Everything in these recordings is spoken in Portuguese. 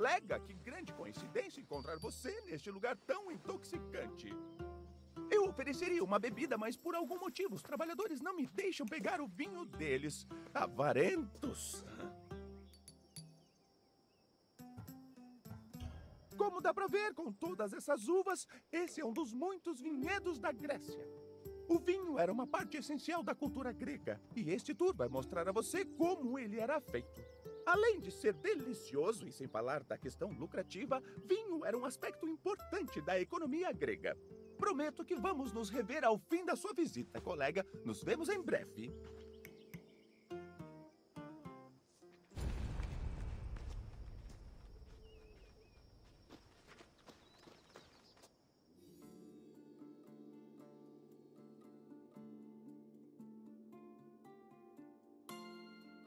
colega, que grande coincidência encontrar você neste lugar tão intoxicante. Eu ofereceria uma bebida, mas por algum motivo os trabalhadores não me deixam pegar o vinho deles. Avarentos! Como dá pra ver, com todas essas uvas, esse é um dos muitos vinhedos da Grécia. O vinho era uma parte essencial da cultura grega, e este tour vai mostrar a você como ele era feito. Além de ser delicioso e sem falar da questão lucrativa, vinho era um aspecto importante da economia grega. Prometo que vamos nos rever ao fim da sua visita, colega. Nos vemos em breve.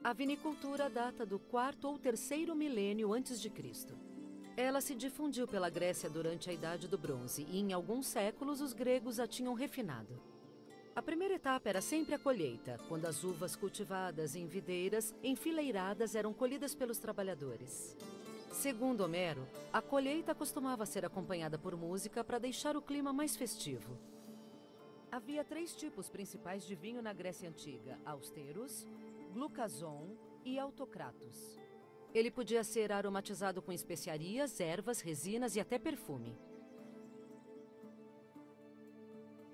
A vinicultura data do 4º ou 3º milênio antes de Cristo. Ela se difundiu pela Grécia durante a Idade do Bronze e, em alguns séculos, os gregos a tinham refinado. A primeira etapa era sempre a colheita, quando as uvas cultivadas em videiras enfileiradas eram colhidas pelos trabalhadores. Segundo Homero, a colheita costumava ser acompanhada por música para deixar o clima mais festivo. Havia 3 tipos principais de vinho na Grécia Antiga: austeros, glucason e autocratos. Ele podia ser aromatizado com especiarias, ervas, resinas e até perfume.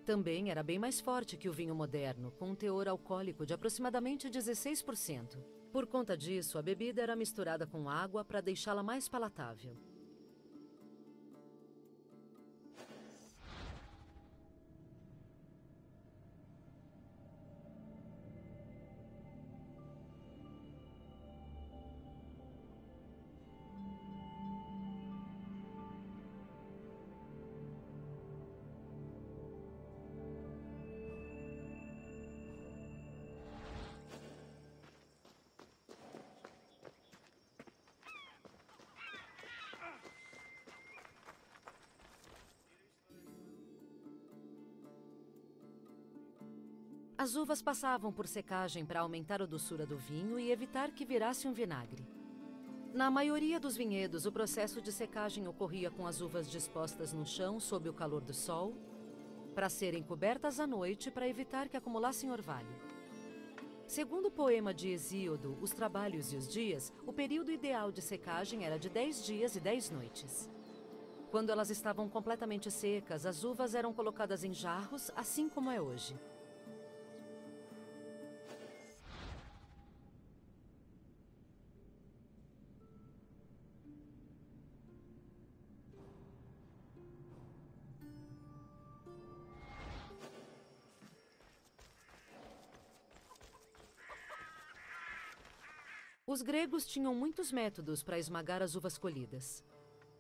Também era bem mais forte que o vinho moderno, com um teor alcoólico de aproximadamente 16%. Por conta disso, a bebida era misturada com água para deixá-la mais palatável. As uvas passavam por secagem para aumentar a doçura do vinho e evitar que virasse um vinagre. Na maioria dos vinhedos, o processo de secagem ocorria com as uvas dispostas no chão sob o calor do sol, para serem cobertas à noite para evitar que acumulassem orvalho. Segundo o poema de Hesíodo, Os Trabalhos e os Dias, o período ideal de secagem era de 10 dias e 10 noites. Quando elas estavam completamente secas, as uvas eram colocadas em jarros, assim como é hoje. Os gregos tinham muitos métodos para esmagar as uvas colhidas.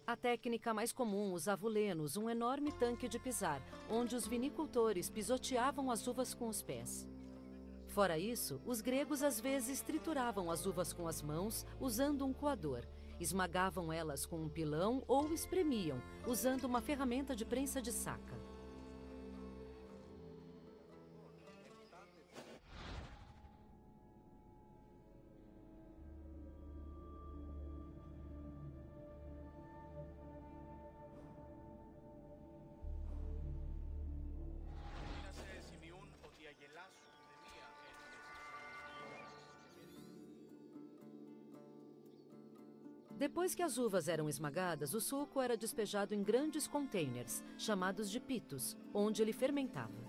A técnica mais comum usava o lenos, um enorme tanque de pisar, onde os vinicultores pisoteavam as uvas com os pés. Fora isso, os gregos às vezes trituravam as uvas com as mãos, usando um coador, esmagavam elas com um pilão ou espremiam, usando uma ferramenta de prensa de saca. Depois que as uvas eram esmagadas, o suco era despejado em grandes containers, chamados de pitos, onde ele fermentava.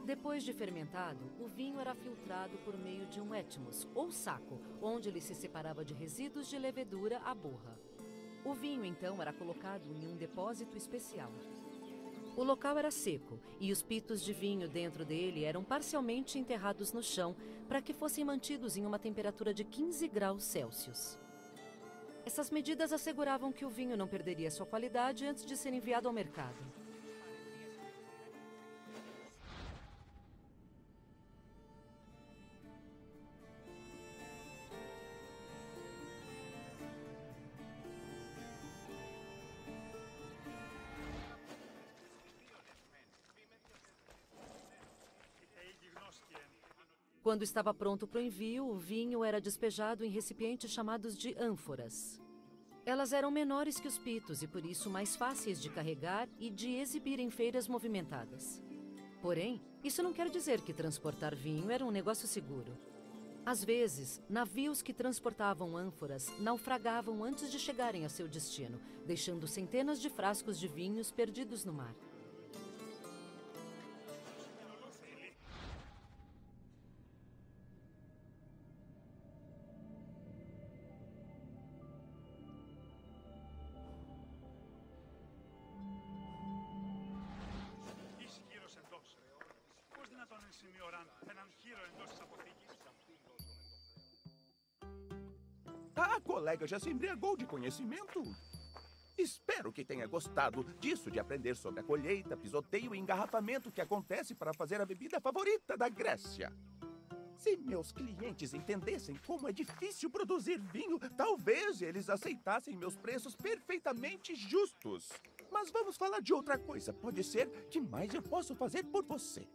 Depois de fermentado, o vinho era filtrado por meio de um etmos, ou saco, onde ele se separava de resíduos de levedura à borra. O vinho, então, era colocado em um depósito especial. O local era seco e os pitos de vinho dentro dele eram parcialmente enterrados no chão para que fossem mantidos em uma temperatura de 15 graus Celsius. Essas medidas asseguravam que o vinho não perderia sua qualidade antes de ser enviado ao mercado. Quando estava pronto para o envio, o vinho era despejado em recipientes chamados de ânforas. Elas eram menores que os pitos e por isso mais fáceis de carregar e de exibir em feiras movimentadas. Porém, isso não quer dizer que transportar vinho era um negócio seguro. Às vezes, navios que transportavam ânforas naufragavam antes de chegarem a seu destino, deixando centenas de frascos de vinhos perdidos no mar. A colega já se embriagou de conhecimento? Espero que tenha gostado disso de aprender sobre a colheita, pisoteio e engarrafamento que acontece para fazer a bebida favorita da Grécia. Se meus clientes entendessem como é difícil produzir vinho, talvez eles aceitassem meus preços perfeitamente justos. Mas vamos falar de outra coisa. Pode ser que mais eu posso fazer por você.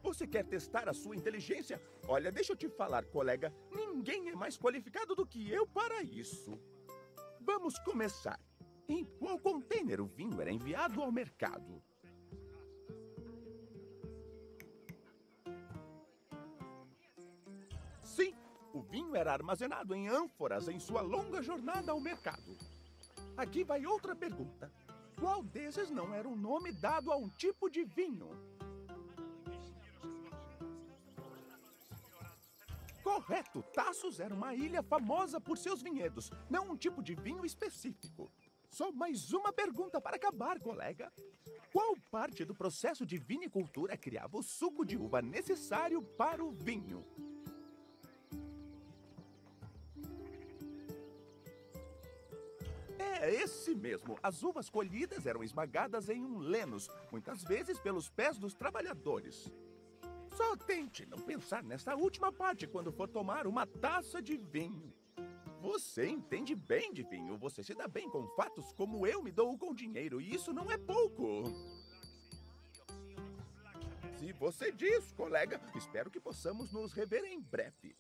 Você quer testar a sua inteligência? Olha, deixa eu te falar, colega. Ninguém é mais qualificado do que eu para isso. Vamos começar. Em qual container o vinho era enviado ao mercado? Sim, o vinho era armazenado em ânforas em sua longa jornada ao mercado. Aqui vai outra pergunta. Qual desses não era um nome dado a um tipo de vinho? Correto! Taços era uma ilha famosa por seus vinhedos, não um tipo de vinho específico. Só mais uma pergunta para acabar, colega. Qual parte do processo de vinicultura criava o suco de uva necessário para o vinho? É esse mesmo. As uvas colhidas eram esmagadas em um lenos, muitas vezes pelos pés dos trabalhadores. Só tente não pensar nessa última parte quando for tomar uma taça de vinho. Você entende bem de vinho, você se dá bem com fatos como eu me dou com dinheiro, e isso não é pouco. Se você diz, colega, espero que possamos nos rever em breve.